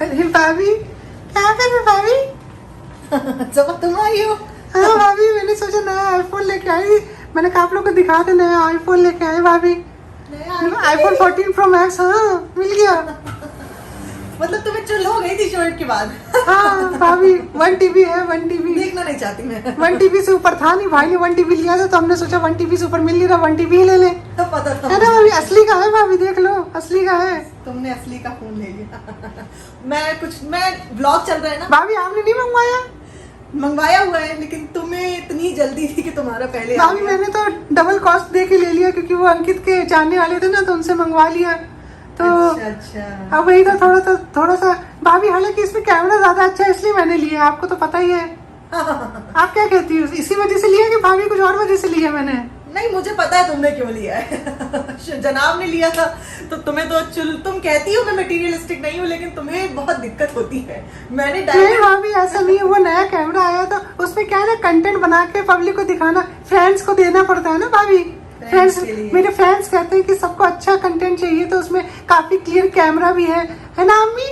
अरे भाभी क्या कर रहे भाभी? जब तुम आई हो। हाँ भाभी, मैंने सोचा नया आईफोन लेके आई। मैंने कहा आप लोग को दिखा दे, नया आईफोन लेके आए भाभी। IPhone 14 pro max. हाँ मिल गया। मतलब तुम्हें चुल हो गई थी शॉर्ट के बाद। हाँ भाभी 1 TB है, 1 TB। देखना नहीं चाहती मैं। 1 TB से ऊपर था नहीं, भाई ने 1 TB लिया था तो हमने सोचा 1 TB से ऊपर मिल नहीं रहा, 1 TB ही ले ले। तो पता था है ना भाभी, असली का है भाभी, देख लो असली का है। तुमने असली का फोन ले लिया। मैं व्लॉग चल रहा है ना भाभी आपने नहीं मंगवाया? मंगवाया हुआ है, लेकिन तुम्हें इतनी जल्दी थी कि तुम्हारा पहले आ भाभी गया। मैंने तो डबल कॉस्ट दे के ले लिया, क्योंकि वो अंकित के जानने वाले थे ना, तो उनसे मंगवा लिया। तो अच्छा। अब वही तो थोड़ा सा भाभी, हालांकि इसमें कैमरा ज्यादा अच्छा है इसलिए मैंने लिया, आपको तो पता ही है। आप क्या कहती हो, इसी वजह से लिया कि भाभी कुछ और वजह से लिया मैंने? नहीं, मुझे पता है तुमने क्यों लिया है। जनाब ने लिया था तो तुम्हें तो तुम कहती हो मैं मटेरियलिस्टिक नहीं हूँ, लेकिन तुम्हें बहुत दिक्कत होती है। मैंने नहीं भाभी ऐसा नहीं है, वो नया कैमरा आया था, उसमें क्या है ना, कंटेंट बना के पब्लिक को दिखाना, फ्रेंड्स को देना पड़ता है ना भाभी। फ्रेंड्स, मेरे फ्रेंड्स कहते हैं कि सबको अच्छा कंटेंट चाहिए, तो उसमें काफी क्लियर कैमरा भी है ना अम्मी?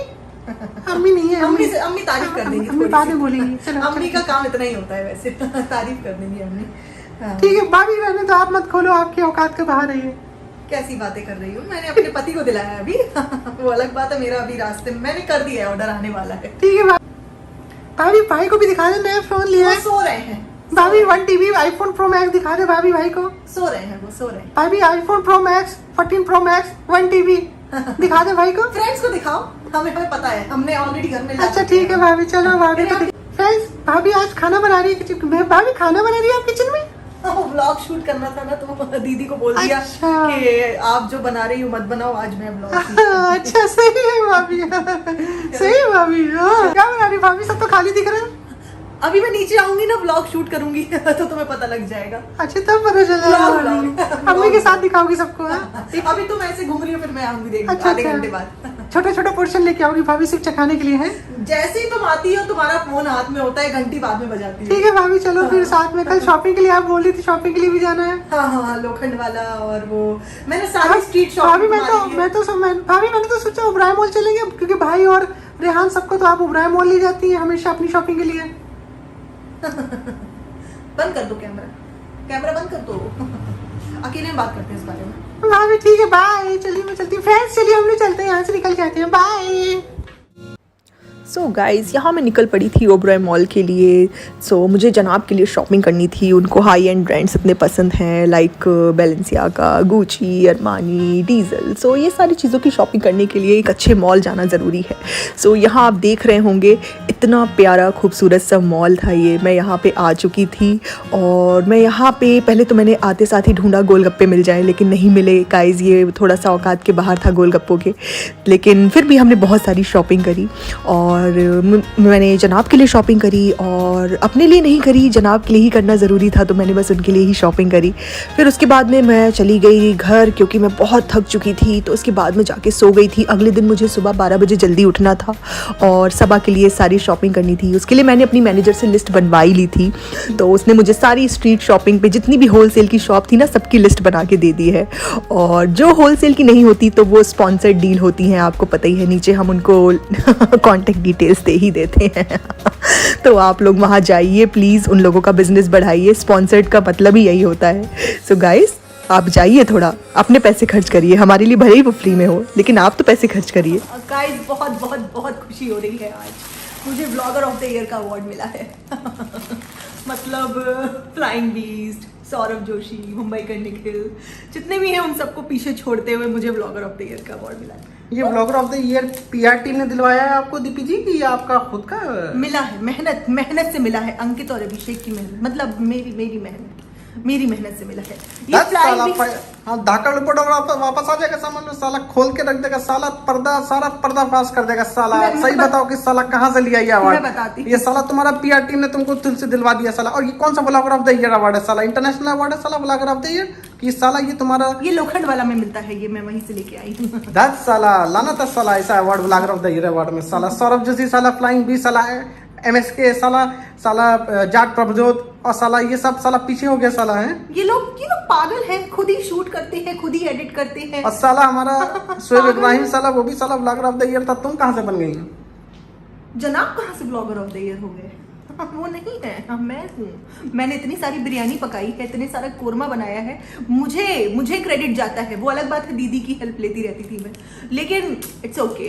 अम्मी नहीं है, अम्मी तारीफ कर देंगी, अम्मी बाद में बोलेंगी। चलो अम्मी का काम इतना ही होता है वैसे। तारीफ कर देंगी अम्मी। ठीक है भाभी, रहने तो आप मत खोलो, आपकी औकात के बाहर है। कैसी बातें कर रही हूँ, मैंने अपने पति को दिलाया अभी। वो अलग बात है, मेरा अभी रास्ते में मैंने कर दिया है, ऑर्डर आने वाला है। ठीक है भाभी, भाई को भी दिखा दे, नया फोन लिया है। सो रहे हैं भाभी 1 TB आईफोन प्रो मैक्स दिखा दे भाभी, भाई को। सो रहे हैं, वो सो रहे हैं। भाभी iPhone pro max 14 pro max 1 TB दिखा दे भाई को। फ्रेंड्स को दिखाओ, हमें पता है, हमने ऑलरेडी घर में। अच्छा ठीक है भाभी, चलो भाभी को फ्रेंड्स, भाभी आज खाना बना रही है किचन में। भाभी खाना बना रही है आप किचन में? व्लॉग शूट करना था ना, तो दीदी को बोल दिया कि आप जो बना रही हो मत बनाओ, आज मैं व्लॉग। अच्छा सही है भाभी, सही है भाभी। क्या बना रही भाभी, सब तो खाली दिख रहा है। अभी मैं नीचे आऊंगी ना, व्लॉग शूट करूंगी तो तुम्हें पता लग जाएगा। अच्छा तब पता चलेगा, अम्मी के साथ दिखाओगी सबको। अभी तुम ऐसे घूम रही हो, फिर मैं आऊंगी देखने। अच्छा, आधे घंटे बाद छोटे छोटे पोर्शन लेके आओगी भाभी, सिर्फ चखाने के लिए है। जैसे ही तुम आती हो तुम्हारा फोन हाथ में होता है, घंटी बाद में बजाती है। ठीक है भाभी, चलो फिर साथ में। कल शॉपिंग के लिए आप बोल रही थी, शॉपिंग के लिए भी जाना है। हाँ, लोखंड वाला, और वो मैंने सारी स्ट्रीट शॉपिंग। भाभी मैंने तो सोचा ओबराय मॉल चलेंगे, क्योंकि भाई और रेहान सबको तो आप ओबराय मॉल ले जाती है हमेशा अपनी शॉपिंग के लिए। बंद कर दो कैमरा बंद कर दो। अकेले में बात करते हैं इस बारे में। भाभी ठीक है, बाय। चलिए मैं चलती हूँ फ्रेंड्स, चलिए हम लोग चलते हैं, यहाँ से निकल के आते हैं, बाय। सो गाइज़, यहाँ मैं निकल पड़ी थी ओबराय मॉल के लिए। मुझे जनाब के लिए शॉपिंग करनी थी। उनको हाई एंड ब्रांड्स इतने पसंद हैं, like Balenciaga, Gucci, Armani, diesel. ये सारी चीज़ों की शॉपिंग करने के लिए एक अच्छे मॉल जाना ज़रूरी है। यहाँ आप देख रहे होंगे, इतना प्यारा खूबसूरत सा मॉल था ये। मैं यहाँ पे आ चुकी थी, और मैं यहाँ पे पहले तो मैंने आते साथ ही ढूंढा गोलगप्पे मिल जाए, लेकिन नहीं मिले गाइज़। ये थोड़ा सा औकात के बाहर था गोलगप्पों के, लेकिन फिर भी हमने बहुत सारी शॉपिंग करी। और मैंने जनाब के लिए शॉपिंग करी, और अपने लिए नहीं करी, जनाब के लिए ही करना ज़रूरी था, तो मैंने बस उनके लिए ही शॉपिंग करी। फिर उसके बाद में मैं चली गई घर, क्योंकि मैं बहुत थक चुकी थी। तो उसके बाद में जाके सो गई थी। अगले दिन मुझे सुबह 12 बजे जल्दी उठना था, और सबा के लिए सारी शॉपिंग करनी थी। उसके लिए मैंने अपनी मैनेजर से लिस्ट बनवाई ली थी, तो उसने मुझे सारी स्ट्रीट शॉपिंग पे जितनी भी होलसेल की शॉप थी ना, सबकी लिस्ट बना के दे दी है। और जो होलसेल की नहीं होती तो वो स्पॉन्सर्ड डील होती हैं, आपको पता ही है, नीचे हम उनको कॉन्टेक्ट डिटेल्स दे ही देते हैं। तो आप लोग वहाँ जाइए प्लीज़, उन लोगों का बिजनेस बढ़ाइए। स्पॉन्सर्ड का मतलब ही यही होता है। गाइस, आप जाइए, थोड़ा अपने पैसे खर्च करिए। हमारे लिए भले ही वो फ्री में हो, लेकिन आप तो पैसे खर्च करिए। गाइस, बहुत बहुत बहुत खुशी हो रही है आज। मुझे ब्लॉगर ऑफ द ईयर का अवार्ड मिला है। मतलब फ्लाइंग बीस्ट, सौरभ जोशी, मुंबई का निखिल, जितने भी हैं उन सबको पीछे छोड़ते हुए मुझे ब्लॉगर ऑफ द ईयर का अवार्ड मिला है। ये blogger of the year PR team ने दिलवाया है आपको दीपी जी, कि आपका खुद का? मिला है, मेहनत से मिला है। अंकित और अभिषेक की मेहनत, मतलब मेरी मेहनत से मिला है ये। हाँ, धाकड़ रिपोर्ट वापस आ जाएगा, समझ लो, साला खोल के रख देगा, साला सारा पर्दा फाश कर देगा साला। सही बताओ कि साला कहाँ से लिया ये अवार्ड? मैं बताती हूँ। ये साला तुम्हारा पीआर टीम ने तुमको दिल से दिलवा दिया साला। और ये कौन सा blogger of the year award है साला? इंटरनेशनल अवार्ड है साला ब्लॉगर ऑफ द ईयर, कि साला ये तुम्हारा ये लोखंड वाला में मिलता है, ये मैं वहीं से लेके आई हूँ। दस साला लाना था साला ऐसा award blogger of the year award में। साला सौरभ जोशी, साला फ्लाइंग बी, साला MSK, साला जाट प्रभजोत, और साला ये सब साला पीछे हो गया साला है। ये लोग पागल हैं, खुद ही शूट करते हैं, खुद ही एडिट करते हैं। और साला हमारा शोएब इब्राहिम, साला वो भी साला ब्लॉगर ऑफ द ईयर था। तुम कहाँ से बन गई? जनाब कहाँ से ब्लॉगर ऑफ द ईयर हो गए? वो नहीं है, मैं हूँ। मैंने इतनी सारी बिरयानी पकाई है, इतने सारा कोरमा बनाया है, मुझे क्रेडिट जाता है। वो अलग बात है, दीदी की हेल्प लेती रहती थी मैं, लेकिन इट्स ओके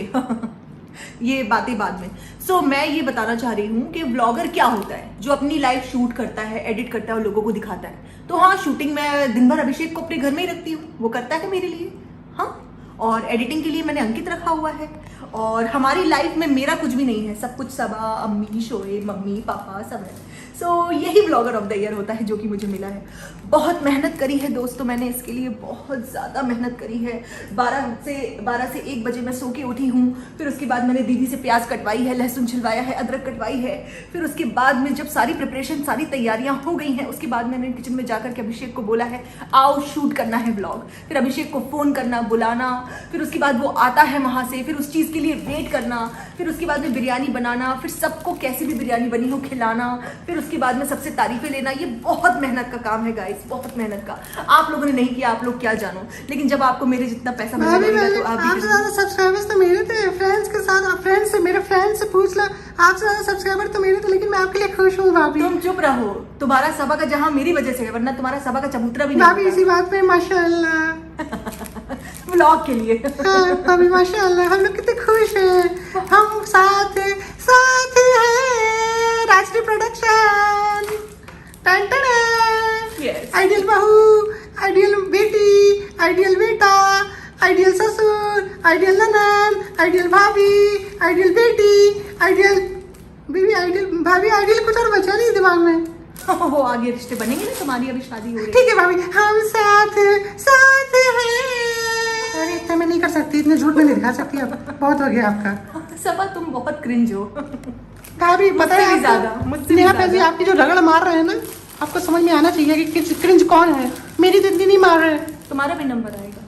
ये बातें बाद में। सो मैं ये बताना चाह रही हूँ कि व्लॉगर क्या होता है, जो अपनी लाइफ शूट करता है, एडिट करता है और लोगों को दिखाता है। तो हाँ, शूटिंग मैं दिन भर अभिषेक को अपने घर में ही रखती हूँ, वो करता है मेरे लिए। हाँ, और एडिटिंग के लिए मैंने अंकित रखा हुआ है। और हमारी लाइफ में मेरा कुछ भी नहीं है, सब कुछ सबा, अम्मी, शोएब, मम्मी, पापा सब है। सो यही ब्लॉगर ऑफ द ईयर होता है जो कि मुझे मिला है। बहुत मेहनत करी है दोस्तों मैंने इसके लिए, बहुत ज़्यादा मेहनत करी है। 12 से 1 बजे मैं सो के उठी हूँ। फिर उसके बाद मैंने दीदी से प्याज कटवाई है, लहसुन छिलवाया है, अदरक कटवाई है। फिर उसके बाद में जब सारी प्रिपरेशन, सारी तैयारियाँ हो गई हैं, उसके बाद मैंने किचन में जाकर के अभिषेक को बोला है आओ शूट करना है ब्लॉग। फिर अभिषेक को फ़ोन करना, बुलाना, फिर उसके बाद वो आता है वहाँ से, फिर उस चीज़ के लिए वेट करना, फिर उसके बाद में बिरयानी बनाना, फिर सबको कैसी भी बिरयानी बनी हो खिलाना, फिर उसके बाद में सबसे तारीफें लेना। ये बहुत मेहनत का काम है गाइस, बहुत मेहनत का। आप लोगों ने नहीं किया, आप लोग क्या जानो, लेकिन जब आपको मेरे जितना पैसा मिलेगा तो आप भी आपसे ज्यादा सब्सक्राइबर्स तो मेरे थे। फ्रेंड्स के साथ, फ्रेंड्स से, मेरे फ्रेंड्स से पूछ लो, आपसे ज्यादा सब्सक्राइबर तो मेरे थे, लेकिन मैं आपके लिए खुश हूँ भाभी। तुम चुप रहो, तुम्हारा सभा का जहाँ मेरी वजह से है, वरना तुम्हारा सभा का चबूतरा भी नहीं भाभी इसी बात पे माशाल्लाह ब्लॉग के लिए। हाँ, भाभी माशाल्लाह, हम लोग कितने खुश हैं। हम साथ हैं राजश्री प्रोडक्शन। Yes. आइडियल बहू, आइडियल बेटी, आइडियल बेटा, आइडियल ससुर, आइडियल ननद, आइडियल भाभी, आइडियल बेटी, आइडियल बीवी, आइडियल भाभी, आइडियल कुछ और बचा नहीं दिमाग में। वो आगे रिश्ते बनेंगे ना, तुम्हारी अभी शादी हो रही है। ठीक है भाभी, हम साथ हैं। अरे इतना मैं नहीं कर सकती, इतने झूठ में नहीं दिखा सकती, अब बहुत हो गया आपका। सबा तुम बहुत क्रिंज हो भाभी पता है मुझसे भी ज्यादा। आपकी जो रगड़ मार रहे हैं ना, आपको समझ में आना चाहिए कि क्रिंज कौन है। मेरी तो इतनी नहीं मार रहे। तुम्हारा भी नंबर आएगा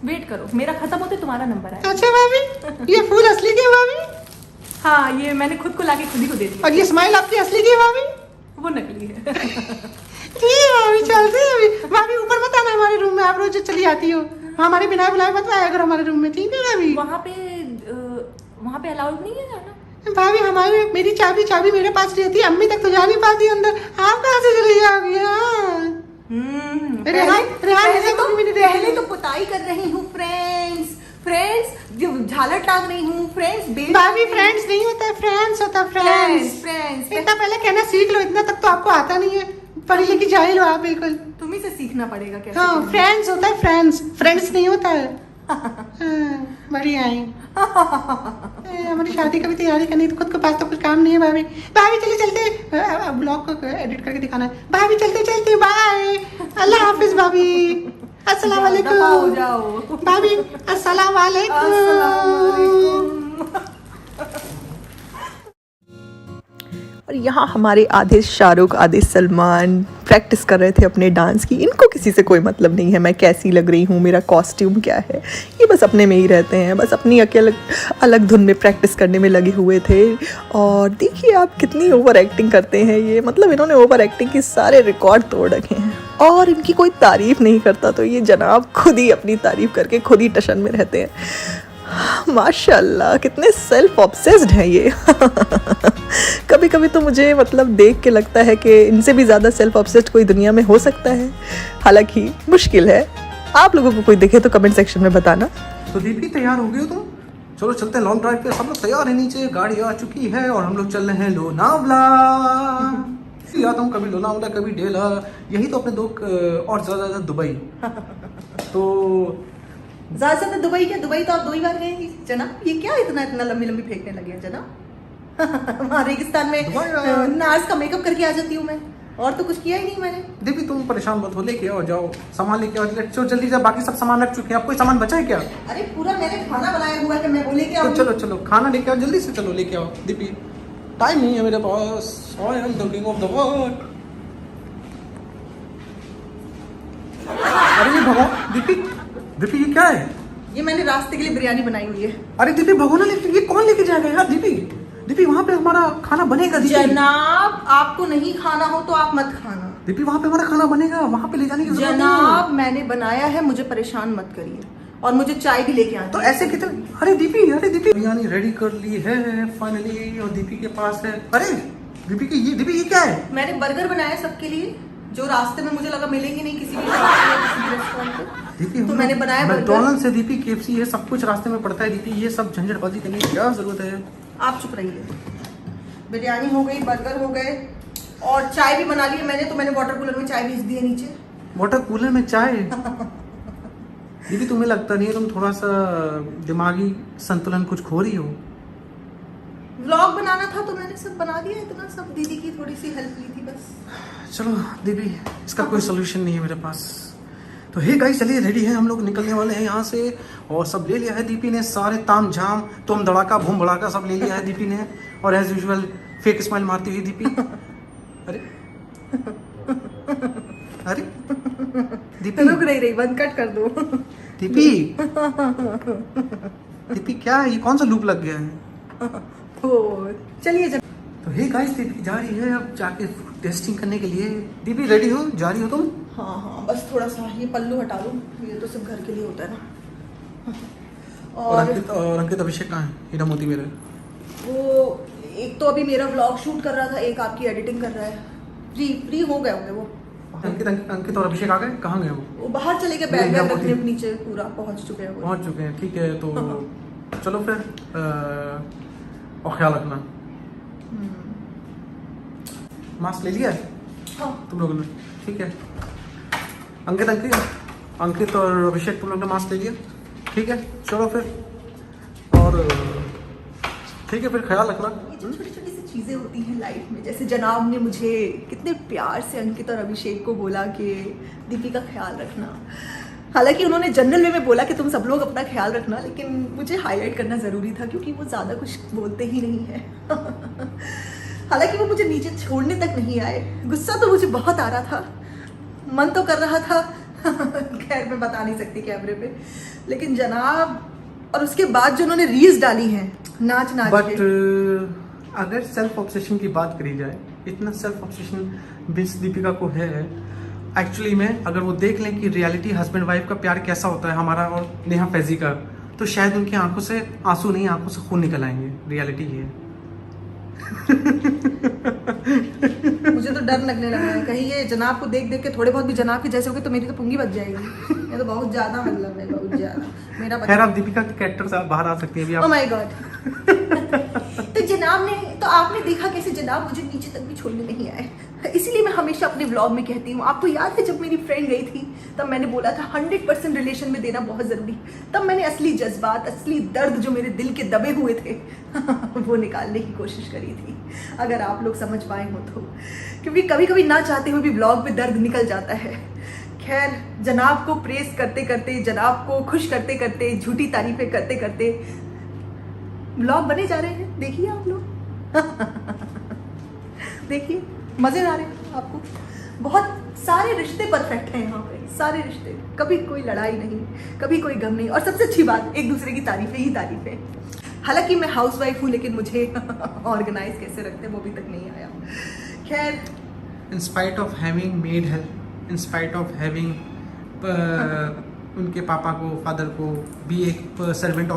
वेट करो, मेरा खत्म होते तुम्हारा नंबर आएगा। अच्छा भाभी, ये फूल असली के भाभी? हाँ, ये मैंने खुद को लाके खुद ही को दे दिया। और ये स्माइल आपकी असली की भाभी? वो नकली है ठीक है भाभी, चलते हैं अभी। भाभी ऊपर मत आना हमारे रूम में, आप रोज चली आती हो। हमारे बिना बुलाए मत आया करो हमारे रूम में, ठीक है भाभी? वहाँ पे अलाउड नहीं है जाना। भाभी मेरी चाबी मेरे पास रहती है, अम्मी तक तो जा नहीं पाती अंदर, आप कहाँ से चली जाओगी? पहले तो पुताई कर रही हूँ फ्रेंड्स, जो झालर टांग रही हूँ फ्रेंड्स। भाभी फ्रेंड्स नहीं होता है, फ्रेंड्स होता है, फ्रेंड्स। इतना पहले कहना सीख लो, इतना तक तो आपको आता नहीं है, पढ़ी लिखी जाहिल हो आप बिल्कुल। तुम्ही से सीखना पड़ेगा कैसे। हाँ, फ्रेंड्स होता है, फ्रेंड्स नहीं होता है। बढ़िया है। हमारी शादी का भी तैयारी करनी, तो खुद के पास तो कुछ काम नहीं है। भाभी चलते ब्लॉग को एडिट करके दिखाना है। भाभी चलते बाय, अल्लाह हाफिज भाभी, अस्सलाम वालेकुम। जाओ भाभी अस्सलाम वालेकुम। और यहाँ हमारे आधे शाहरुख, आधे सलमान प्रैक्टिस कर रहे थे अपने डांस की। इनको किसी से कोई मतलब नहीं है मैं कैसी लग रही हूँ, मेरा कॉस्ट्यूम क्या है, ये बस अपने में ही रहते हैं, बस अपनी अकेले अलग धुन में प्रैक्टिस करने में लगे हुए थे। और देखिए आप कितनी ओवर एक्टिंग करते हैं ये, मतलब इन्होंने ओवर एक्टिंग के सारे रिकॉर्ड तोड़ रखे हैं। और इनकी कोई तारीफ़ नहीं करता, तो ये जनाब खुद ही अपनी तारीफ़ करके खुद ही टशन में रहते हैं। माशाल्लाह कितने सेल्फ ऑब्सेस्ड हैं ये कभी कभी तो मुझे मतलब देख के लगता है कि इनसे भी ज़्यादा सेल्फ ऑब्सेस्ड कोई दुनिया में हो सकता है, हालांकि मुश्किल है। आप लोगों को कोई दिखे तो कमेंट सेक्शन में बताना। तो दीदी तैयार हो गए हो तुम? चलो चलते हैं लॉन्ग ड्राइव पे। सब लोग तैयार है, नीचे गाड़ी आ चुकी है और हम लोग चल रहे हैं लोनावला। आता हूँ कभी लोनावला कभी डेला, यही तो अपने दो और ज़्यादा दुबई। तो ज्यादा से दुबई क्या, दुबई तो आप 2 ही बार गए हैं जनाब। ये क्या इतना लंबी फेंकने लगे हैं जनाब वहाँ रेगिस्तान में नार्स का मेकअप करके आ जाती हूँ मैं, और तो कुछ किया ही नहीं मैंने। दीदी तुम परेशान मत हो, लेके आओ, जाओ सामान लेके आओ, चलो जल्दी से। बाकी सब सामान रख चुके हैं, अब कोई सामान बचा है क्या? अरे पूरा मैंने खाना बनाया हुआ है, मैं बोले क्या। तो चलो खाना लेके आओ, जल्दी से चलो लेके आओ। दीदी टाइम नहीं है मेरे पास, I am the king of the world. अरे ये भगवान, दीदी ये क्या है? ये मैंने रास्ते के लिए बिरयानी बनाई हुई है। अरे दीदी भगोना लेके, ये कौन लेके जाएगा यार? दीदी वहाँ पे हमारा खाना बनेगा। दीदी जनाब आपको नहीं खाना हो तो आप मत खाना। दीदी वहाँ पे हमारा खाना बनेगा, वहाँ पे ले जाने की जरूरत नहीं है। जनाब मैंने बनाया है, मुझे परेशान मत करिए। और मुझे चाय भी लेके आनी तो ऐसे कितने, अरे दीपी बिरयानी रेडी कर ली है फाइनली, और दीपी के पास है, अरे दीपी ये क्या है? मैंने बर्गर बनाया सबके लिए, जो रास्ते में मुझे लगा मिलेंगे नहीं किसी भी रेस्टोरेंट पे, दीपी तो मैंने बनाया बर्गर। मैकडॉनल्ड्स से दीपी, केएफसी, ये सब कुछ रास्ते में पड़ता है दीपी, ये सब झंझटबाजी करने की क्या जरूरत है? आप चुप रहिए। बिरयानी हो गई, बर्गर हो गए, और चाय भी बना ली है मैंने, तो मैंने वाटर कूलर में चाय भेज दी है नीचे। वाटर कूलर में चाय? दीदी तुम्हें लगता नहीं है तुम थोड़ा सा दिमागी संतुलन कुछ खो रही हो? व्लॉग बनाना था तो मैंने सब बना दिया, इतना सब दीदी की थोड़ी सी हेल्प ली थी बस। चलो दीदी, इसका कोई सोल्यूशन नहीं है मेरे पास। तो हे गाइस, चलिए रेडी है, हम लोग निकलने वाले हैं यहाँ से, और सब ले लिया है दीपी ने, सारे ताम झाम तुम धड़ाका भूम भड़ाका सब ले लिया है दीपी ने, और एज यूजुअल फेक स्माइल मारती हुई दीपी। अरे अरे दीपी रुक नहीं रही, बंद कट कर दो। दीपी क्या है, ये कौन सा लूप लग गया है? ओ चलिए तो हे गाइस, दीपी जा रही है अब जाके टेस्टिंग करने के लिए। दीपी रेडी हो, जा रही हो तुम? हाँ, बस थोड़ा सा ये पल्लू हटा दूँ, ये तो सब घर के लिए होता है ना। और अंकित अभिषेक कहाँ है? हीरा मोती मेरे। वो एक तो अभी मेरा व्लॉग शूट कर रहा था, एक आपकी एडिटिंग कर रहा है। फ्री हो गए होंगे वो। अंकित और अभिषेक आ गए? कहाँ गए वो बाहर चले गए, बैग वैग रखने नीचे, पूरा पहुंच चुके हैं वो। पहुंच चुके हैं, ठीक है। तो चलो फिर, और ख्याल रखना। मास्क ले लिया है हाँ। तुम लोगों ने? ठीक है। अंकित और अभिषेक, तुम लोगों ने मास्क ले लिया? ठीक है, चलो फिर, और ठीक है फिर, ख्याल रखना। ये जो छोटी छोटी सी चीजें होती हैं लाइफ में, जैसे जनाब ने मुझे कितने प्यार से अंकित और अभिषेक को बोला कि दीपी का ख्याल रखना। हालांकि उन्होंने जनरल वे में बोला कि तुम सब लोग अपना ख्याल रखना, लेकिन मुझे हाईलाइट करना ज़रूरी था क्योंकि वो ज़्यादा कुछ बोलते ही नहीं है। हालांकि वो मुझे नीचे छोड़ने तक नहीं आए, गुस्सा तो मुझे बहुत आ रहा था, मन तो कर रहा था खैर मैं बता नहीं सकती कैमरे पे, लेकिन जनाब, और उसके बाद जो उन्होंने रील्स डाली हैं नाच बट अगर सेल्फ ऑब्सेशन की बात करी जाए, इतना सेल्फ ऑब्सेशन मिस दीपिका को है एक्चुअली में, अगर वो देख लें कि रियलिटी हस्बैंड वाइफ का प्यार कैसा होता है हमारा और नेहा फैजी का, तो शायद उनकी आंखों से आंसू नहीं, आंखों से खून निकल आएंगे। रियलिटी ये है। मुझे तो डर लगने लगा है, कहीं ये जनाब को देख देख के थोड़े बहुत भी जनाब के जैसे हो गए तो मेरी तो पुंगी बच जाएगी। ये तो बहुत ज्यादा मतलब है, बहुत ज्यादा मेरा। खैर, आप दीपिका के कैरेक्टर से बाहर आ सकती हैं अभी आप। Oh my God. तो जनाब ने, तो आपने देखा कैसे जनाब मुझे नीचे तक भी छोड़ने नहीं आए। इसीलिए मैं हमेशा अपने व्लॉग में कहती हूँ, आपको याद है जब मेरी फ्रेंड गई थी तब मैंने बोला था 100% रिलेशन में देना बहुत ज़रूरी। तब मैंने असली जज्बात, असली दर्द जो मेरे दिल के दबे हुए थे वो निकालने की कोशिश करी थी, अगर आप लोग समझ पाए हो तो। क्योंकि कभी कभी ना चाहते हुए भी व्लॉग में दर्द निकल जाता है। खैर, जनाब को प्रेस करते करते, जनाब को खुश करते करते, झूठी तारीफें करते करते व्लॉग बने जा रहे हैं। देखिए आप लोग देखिए, मजे आ रहे हैं आपको। बहुत सारे रिश्ते परफेक्ट हैं यहाँ पे, सारे रिश्ते, कभी कोई लड़ाई नहीं, कभी कोई गम नहीं, और सबसे अच्छी बात, एक दूसरे की तारीफें ही तारीफें। हालांकि मैं हाउसवाइफ हूँ, लेकिन मुझे ऑर्गेनाइज कैसे रखते हैं वो अभी तक नहीं आया। खैर, in spite of having made help, in spite of having उनके पापा को, फादर को भी एक सर्वेंट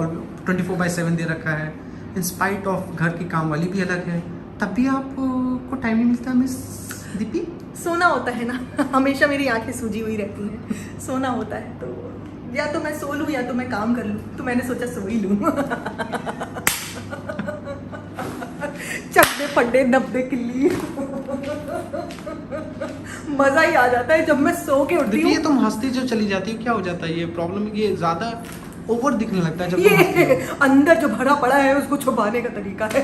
24/7 दे रखा है, इन स्पाइट ऑफ घर की काम वाली भी अलग है, तब भी आपको टाइम नहीं मिलता मिस दीपी? सोना होता है ना, हमेशा मेरी आंखें सूजी हुई रहती हैं, सोना होता है, तो या तो मैं सो लूँ या तो मैं काम कर लूँ, तो मैंने सोचा सो ही लूँ। चकदे फड्डे नब्बे किल्ली, मजा ही आ जाता है जब मैं सो के उठती हूँ। ये तुम हंसती जो चली जाती हो, क्या हो जाता है? ये प्रॉब्लम, ये ज्यादा ओवर दिखने लगता है जब तुम हंसती हो। ये अंदर जो भरा पड़ा है उसको छुपाने का तरीका है।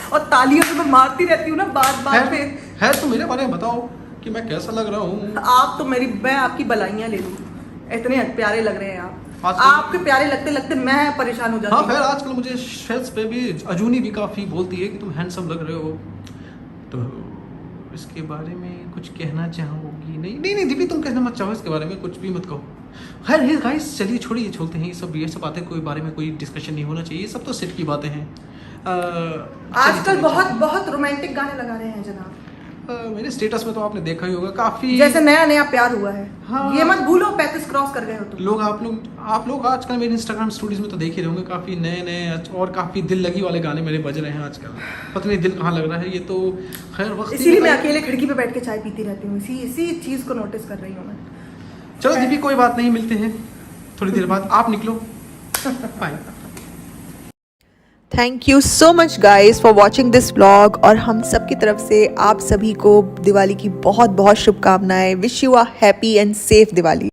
और तालियां तो मैं मारती रहती हूँ ना बात बात पे। है तो मेरे बारे में बताओ कि मैं कैसा लग रहा हूँ। आप तो मैं आपकी बलाइयाँ ले लूँ, इतने प्यारे लग रहे हैं आप। आजकल- आपके प्यारे लगते लगते मैं परेशान हो जाती हाँ, हूँ। खैर आजकल मुझे शेल्स पे भी अजूनी भी काफ़ी बोलती है कि तुम हैंडसम लग रहे हो, तो इसके बारे में कुछ कहना चाहोगी? नहीं दीपी, तुम कहना मत चाहो इसके बारे में, कुछ भी मत कहो। खैर हे गाइस, चलिए छोड़िए, छोड़ते हैं ये सब बातें, कोई बारे में कोई डिस्कशन नहीं होना चाहिए, ये सब तो सेट की बातें हैं। आजकल बहुत बहुत रोमांटिक गाने लगा रहे हैं जनाब। मेरे स्टेटस में तो आपने देखा ही होगा काफी जैसे नया नया प्यार हुआ है। हाँ। ये मत भूलो 35 क्रॉस कर गए हो तुम। आप लोग आजकल मेरे इंस्टाग्राम स्टोरीज में तो देख ही रहे होंगे, काफी नए नए और काफी दिल लगी वाले गाने मेरे बज रहे हैं आजकल। पता नहीं दिल कहाँ लग रहा है, ये तो खैर वक्त ही इसीलिए मैं बताएगा। अकेले खिड़की पे बैठ के चाय पीती रहती हूँ, इसी चीज को नोटिस कर रही हूँ मैं। चलो दीदी कोई बात नहीं, मिलते हैं थोड़ी देर बाद, आप निकलो, bye. Thank you so much guys for watching this vlog, और हम सब की तरफ से आप सभी को दिवाली की बहुत बहुत शुभकामनाएं। Wish you a happy and safe Diwali.